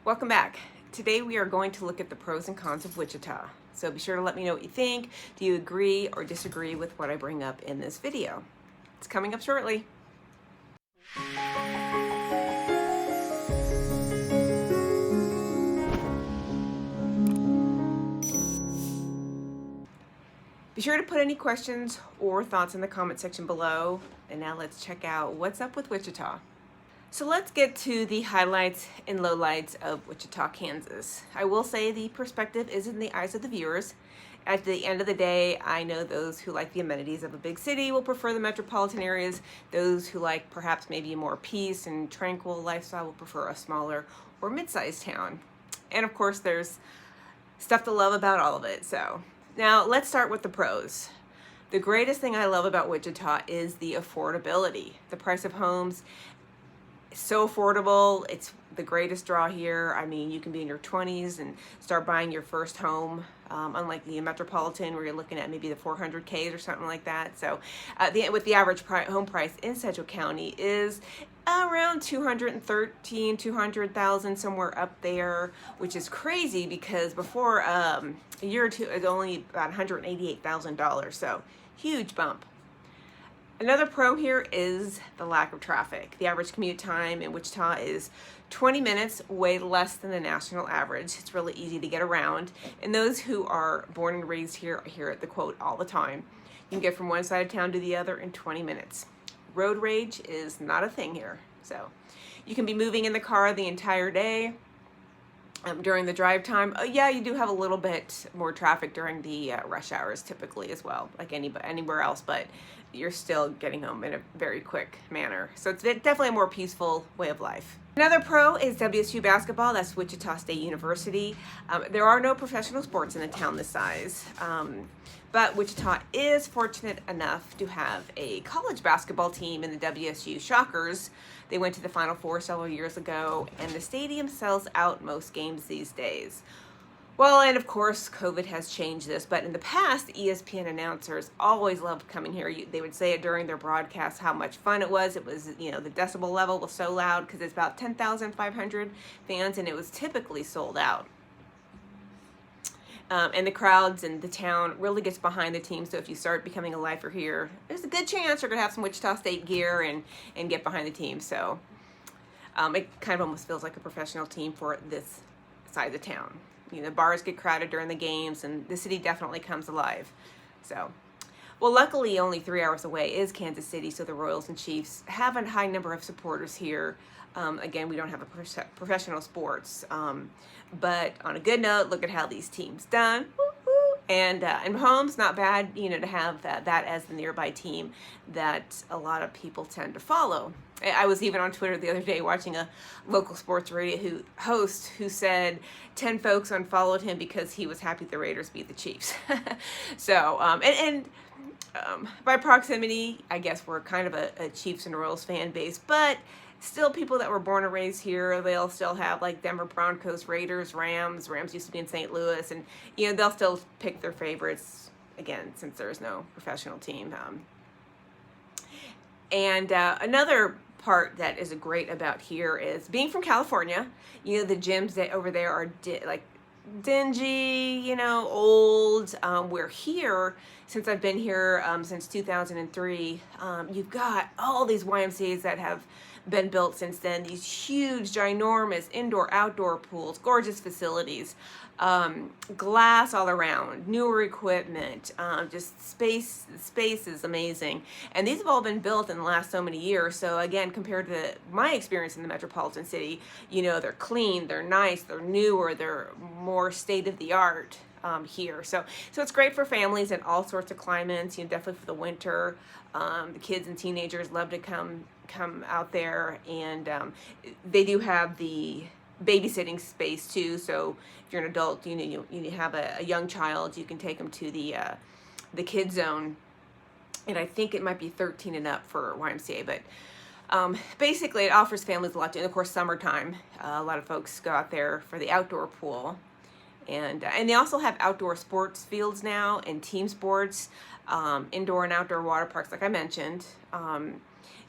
Welcome back. Today we are going to look at the pros and cons of Wichita. So be sure to let me know what you think. Do you agree or disagree with what I bring up in this video? It's coming up shortly. Be sure to put any questions or thoughts in the comment section below. And now let's check out what's up with Wichita. So let's get to the highlights and lowlights of Wichita, Kansas. I will say the perspective is in the eyes of the viewers. At the end of the day, I know those who like the amenities of a big city will prefer the metropolitan areas. Those who like perhaps maybe a more peace and tranquil lifestyle will prefer a smaller or mid-sized town. And of course, there's stuff to love about all of it. So now let's start with the pros. The greatest thing I love about Wichita is the affordability. The price of homes so affordable. It's the greatest draw here. I mean, you can be in your 20s and start buying your first home, unlike the metropolitan where you're looking at maybe the 400Ks or something like that. So with the average home price in Sedgwick County is around 213, 200,000, somewhere up there, which is crazy because before a year or two it was only about $188,000. So huge bump. Another pro here is the lack of traffic. The average commute time in Wichita is 20 minutes, way less than the national average. It's really easy to get around. And those who are born and raised here hear the quote all the time. You can get from one side of town to the other in 20 minutes. Road rage is not a thing here. So you can be moving in the car the entire day. During the drive time, yeah, you do have a little bit more traffic during the rush hours typically as well, like anywhere else, but you're still getting home in a very quick manner. So it's definitely a more peaceful way of life. Another pro is WSU basketball. That's Wichita State University. There are no professional sports in a town this size, but Wichita is fortunate enough to have a college basketball team in the WSU Shockers. They went to the Final Four several years ago, and the stadium sells out most games these days. Well, and of course, COVID has changed this, but in the past, ESPN announcers always loved coming here. They would say it during their broadcasts how much fun it was. It was, the decibel level was so loud because it's about 10,500 fans, and it was typically sold out. And the crowds and the town really gets behind the team. So if you start becoming a lifer here, there's a good chance you're going to have some Wichita State gear and get behind the team. So it kind of almost feels like a professional team for this side of the town. Bars get crowded during the games, and the city definitely comes alive. So, well, luckily only 3 hours away is Kansas City, so the Royals and Chiefs have a high number of supporters here. Again, we don't have a professional sports, but on a good note, look at how these teams done. And Mahomes, not bad, to have that as the nearby team that a lot of people tend to follow. I was even on Twitter the other day watching a local sports radio host who said 10 folks unfollowed him because he was happy the Raiders beat the Chiefs. So, by proximity, I guess we're kind of a Chiefs and Royals fan base, but still people that were born and raised here, they'll still have like Denver Broncos, Raiders, Rams. Rams used to be in St. Louis, and they'll still pick their favorites, again, since there's no professional team. Another part that is great about here is being from California. The gyms that over there are dingy, old. Where here, since I've been here since 2003, you've got all these YMCAs that have been built since then. These huge, ginormous indoor-outdoor pools, gorgeous facilities, glass all around, newer equipment, just space is amazing. And these have all been built in the last so many years. So again, compared to my experience in the metropolitan city, they're clean, they're nice, they're newer, they're more state-of-the-art here. So it's great for families in all sorts of climates, definitely for the winter. The kids and teenagers love to come out there, and they do have the babysitting space too. So if you're an adult, you have a young child, you can take them to the kid zone, and I think it might be 13 and up for YMCA, but basically it offers families a lot. And of course, summertime, a lot of folks go out there for the outdoor pool. And they also have outdoor sports fields now and team sports, indoor and outdoor water parks, like I mentioned.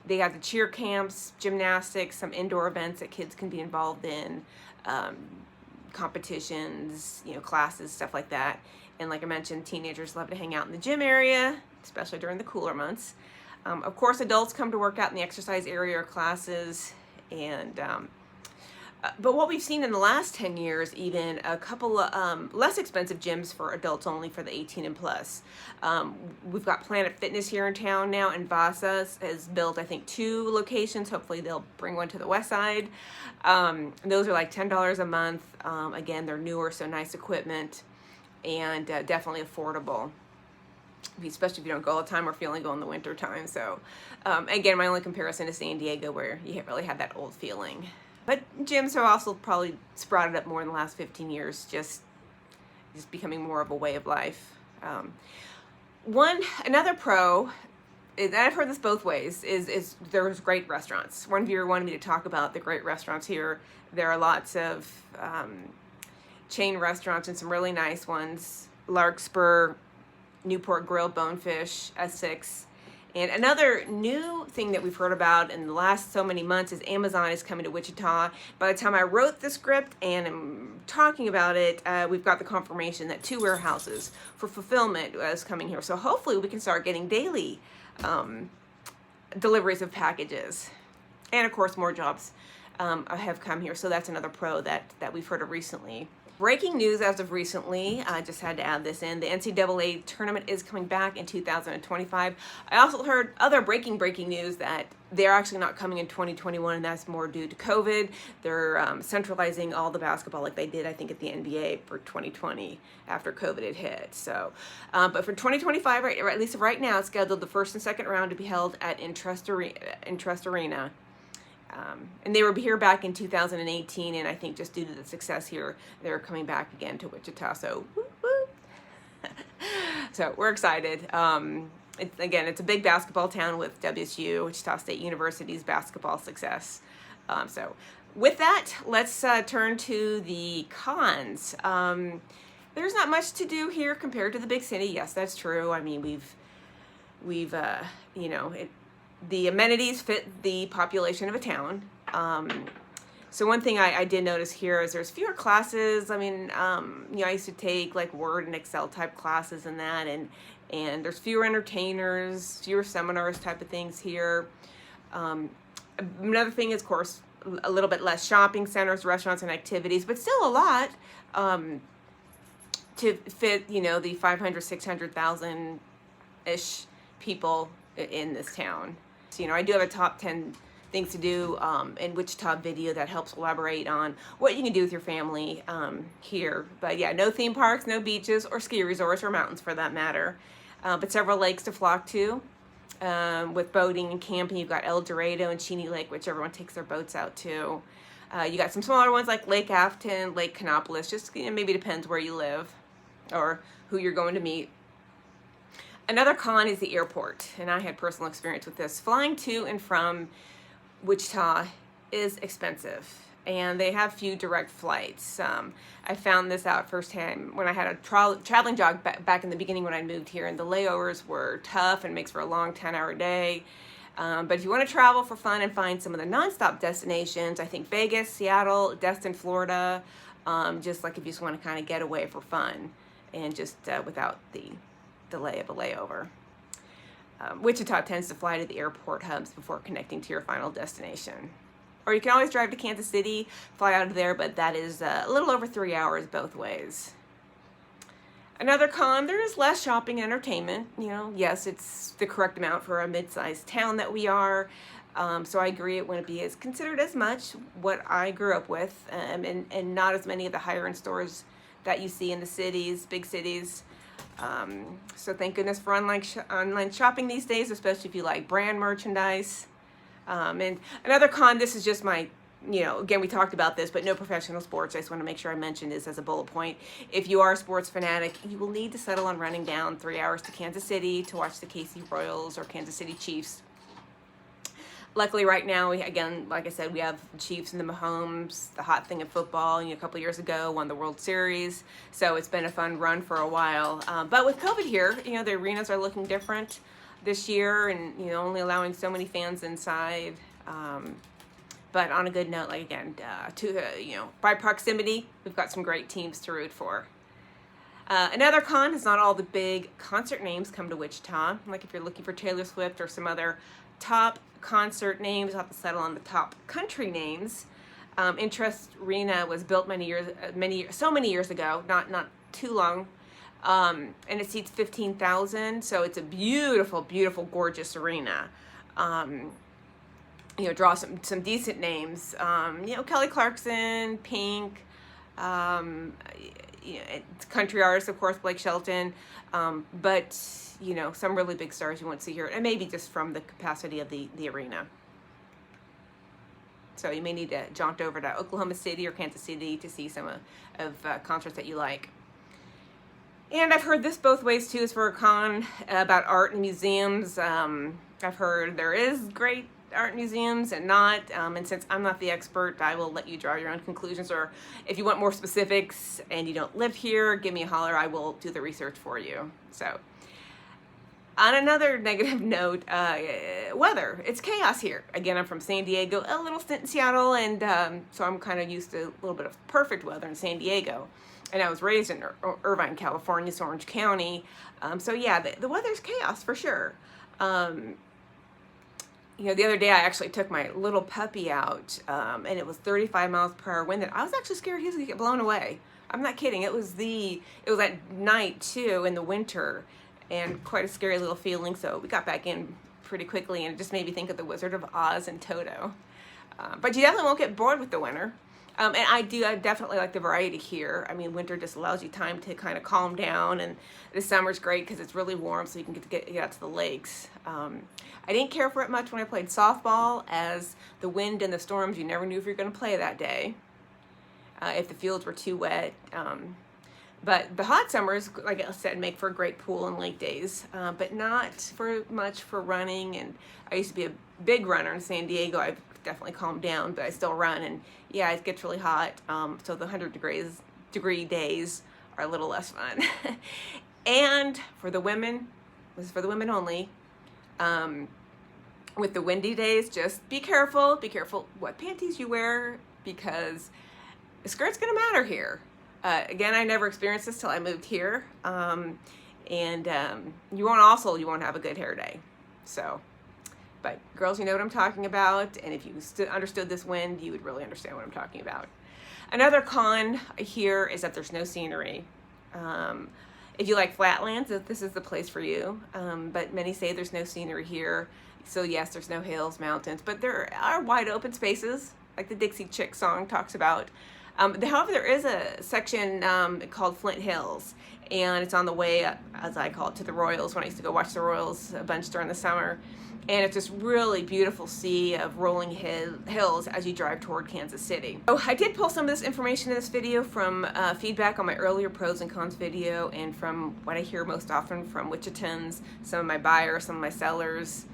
They have the cheer camps, gymnastics, some indoor events that kids can be involved in. competitions, classes, stuff like that. And like I mentioned, teenagers love to hang out in the gym area, especially during the cooler months. Of course, adults come to work out in the exercise area or classes. And but what we've seen in the last 10 years, even a couple of less expensive gyms for adults only for the 18 and plus. We've got Planet Fitness here in town now, and Vasa has built, I think, 2 locations. Hopefully they'll bring one to the west side. Those are like $10 a month. Again, they're newer, so nice equipment, and definitely affordable, especially if you don't go all the time or if you only go in the winter time. So again, my only comparison is San Diego, where you haven't really had that old feeling. But gyms have also probably sprouted up more in the last 15 years, just becoming more of a way of life. Another pro, and I've heard this both ways, is there's great restaurants. One viewer wanted me to talk about the great restaurants here. There are lots of chain restaurants and some really nice ones. Larkspur, Newport Grill, Bonefish, Essex. And another new thing that we've heard about in the last so many months is Amazon is coming to Wichita. By the time I wrote the script and I'm talking about it, we've got the confirmation that 2 warehouses for fulfillment is coming here. So hopefully we can start getting daily deliveries of packages. And of course, more jobs have come here. So that's another pro that we've heard of recently. Breaking news as of recently, I just had to add this in, the NCAA tournament is coming back in 2025. I also heard other breaking news that they're actually not coming in 2021, and that's more due to COVID. They're centralizing all the basketball like they did, I think, at the NBA for 2020 after COVID had hit. So, but for 2025, right, at least right now, it's scheduled the first and second round to be held at Intrust Arena. And they were here back in 2018, and I think just due to the success here, they're coming back again to Wichita. So, whoop, whoop. So we're excited. It's a big basketball town with WSU, Wichita State University's basketball success. So with that, let's turn to the cons. There's not much to do here compared to the big city. Yes, that's true. I mean, the amenities fit the population of a town. So one thing I did notice here is there's fewer classes. I mean, I used to take like Word and Excel type classes and that, and there's fewer entertainers, fewer seminars type of things here. Another thing is, of course, a little bit less shopping centers, restaurants, and activities, but still a lot to fit, the 500, 600,000-ish people in this town. So, I do have a top 10 things to do in Wichita video that helps elaborate on what you can do with your family here. But yeah, no theme parks, no beaches or ski resorts or mountains for that matter. But several lakes to flock to. With boating and camping, you've got El Dorado and Cheney Lake, which everyone takes their boats out to. You got some smaller ones like Lake Afton, Lake Canopolis, just maybe depends where you live or who you're going to meet. Another con is the airport, and I had personal experience with this. Flying to and from Wichita is expensive, and they have few direct flights. I found this out firsthand when I had a traveling job back in the beginning when I moved here, and the layovers were tough and makes for a long 10-hour day. But if you want to travel for fun and find some of the nonstop destinations, I think Vegas, Seattle, Destin, Florida, just like if you just want to kind of get away for fun and just without the delay of a layover. Wichita tends to fly to the airport hubs before connecting to your final destination. Or you can always drive to Kansas City, fly out of there, but that is a little over 3 hours both ways. Another con, there is less shopping and entertainment. Yes, it's the correct amount for a mid-sized town that we are. So I agree it wouldn't be considered as much what I grew up with, and not as many of the higher-end stores that you see in the cities, big cities. So thank goodness for online shopping these days, especially if you like brand merchandise. And another con, this is just my, again, we talked about this, but no professional sports. I just want to make sure I mention this as a bullet point. If you are a sports fanatic, you will need to settle on running down 3 hours to Kansas City to watch the KC Royals or Kansas City Chiefs. Luckily, right now, again, like I said, we have Chiefs and the Mahomes, the hot thing in football. A couple years ago, won the World Series. So it's been a fun run for a while. But with COVID here, the arenas are looking different this year, and only allowing so many fans inside. But on a good note, like again, by proximity, we've got some great teams to root for. Another con is not all the big concert names come to Wichita. Like if you're looking for Taylor Swift or some other top concert names, you'll have to settle on the top country names. Intrust Arena was built many years ago, not too long, and it seats 15,000. So it's a beautiful, beautiful, gorgeous arena. Draw some decent names. Kelly Clarkson, Pink. Country artists, of course, Blake Shelton, but some really big stars you won't see here, and maybe just from the capacity of the arena. So you may need to jaunt over to Oklahoma City or Kansas City to see some of concerts that you like. And I've heard this both ways too, as for a con about art and museums. I've heard there is great art museums and not, and since I'm not the expert, I will let you draw your own conclusions, or if you want more specifics and you don't live here, give me a holler, I will do the research for you. So on another negative note, weather, it's chaos here. Again, I'm from San Diego, a little stint in Seattle, and so I'm kind of used to a little bit of perfect weather in San Diego. And I was raised in Irvine, California, so Orange County. So yeah, the weather's chaos for sure. The other day I actually took my little puppy out, and it was 35 miles per hour wind, and I was actually scared he was gonna get blown away. I'm not kidding. It was at night too, in the winter, and quite a scary little feeling. So we got back in pretty quickly, and it just made me think of the Wizard of Oz and Toto. But you definitely won't get bored with the winter. And I definitely like the variety here. I mean, winter just allows you time to kind of calm down, and the summer's great because it's really warm, so you can get out to the lakes. I didn't care for it much when I played softball, as the wind and the storms, you never knew if you were going to play that day, if the fields were too wet. But the hot summers, like I said, make for a great pool and lake days, but not for much for running. And I used to be a big runner in San Diego. I've definitely calmed down, but I still run, and yeah, it gets really hot. So the 100-degree days are a little less fun. And for the women, this is for the women only, with the windy days, just be careful what panties you wear, because the skirt's gonna matter here. Again, I never experienced this till I moved here, and you won't have a good hair day. So, but girls, you know what I'm talking about, and if you understood this wind, you would really understand what I'm talking about. Another con here is that there's no scenery. If you like flatlands, this is the place for you, but many say there's no scenery here. So yes, there's no hills, mountains, but there are wide open spaces, like the Dixie Chick song talks about. However, there is a section called Flint Hills, and it's on the way, as I call it, to the Royals, when I used to go watch the Royals a bunch during the summer. And it's this really beautiful sea of rolling hills as you drive toward Kansas City. So I did pull some of this information in this video from feedback on my earlier pros and cons video, and from what I hear most often from Wichitans, some of my buyers, some of my sellers.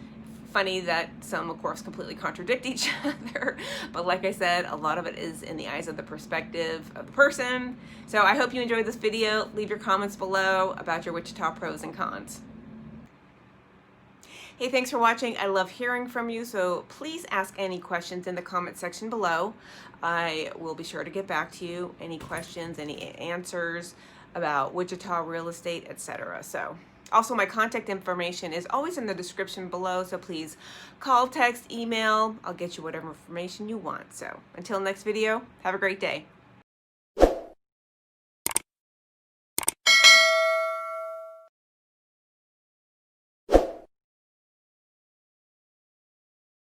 Funny that some, of course, completely contradict each other, but like I said, a lot of it is in the eyes of the perspective of the person. So I hope you enjoyed this video. Leave your comments below about your Wichita pros and cons. Hey, thanks for watching. I love hearing from you, so please ask any questions in the comment section below. I will be sure to get back to you. Any questions, any answers about Wichita real estate, etc. So. Also, my contact information is always in the description below, so please call, text, email. I'll get you whatever information you want. So until next video, have a great day.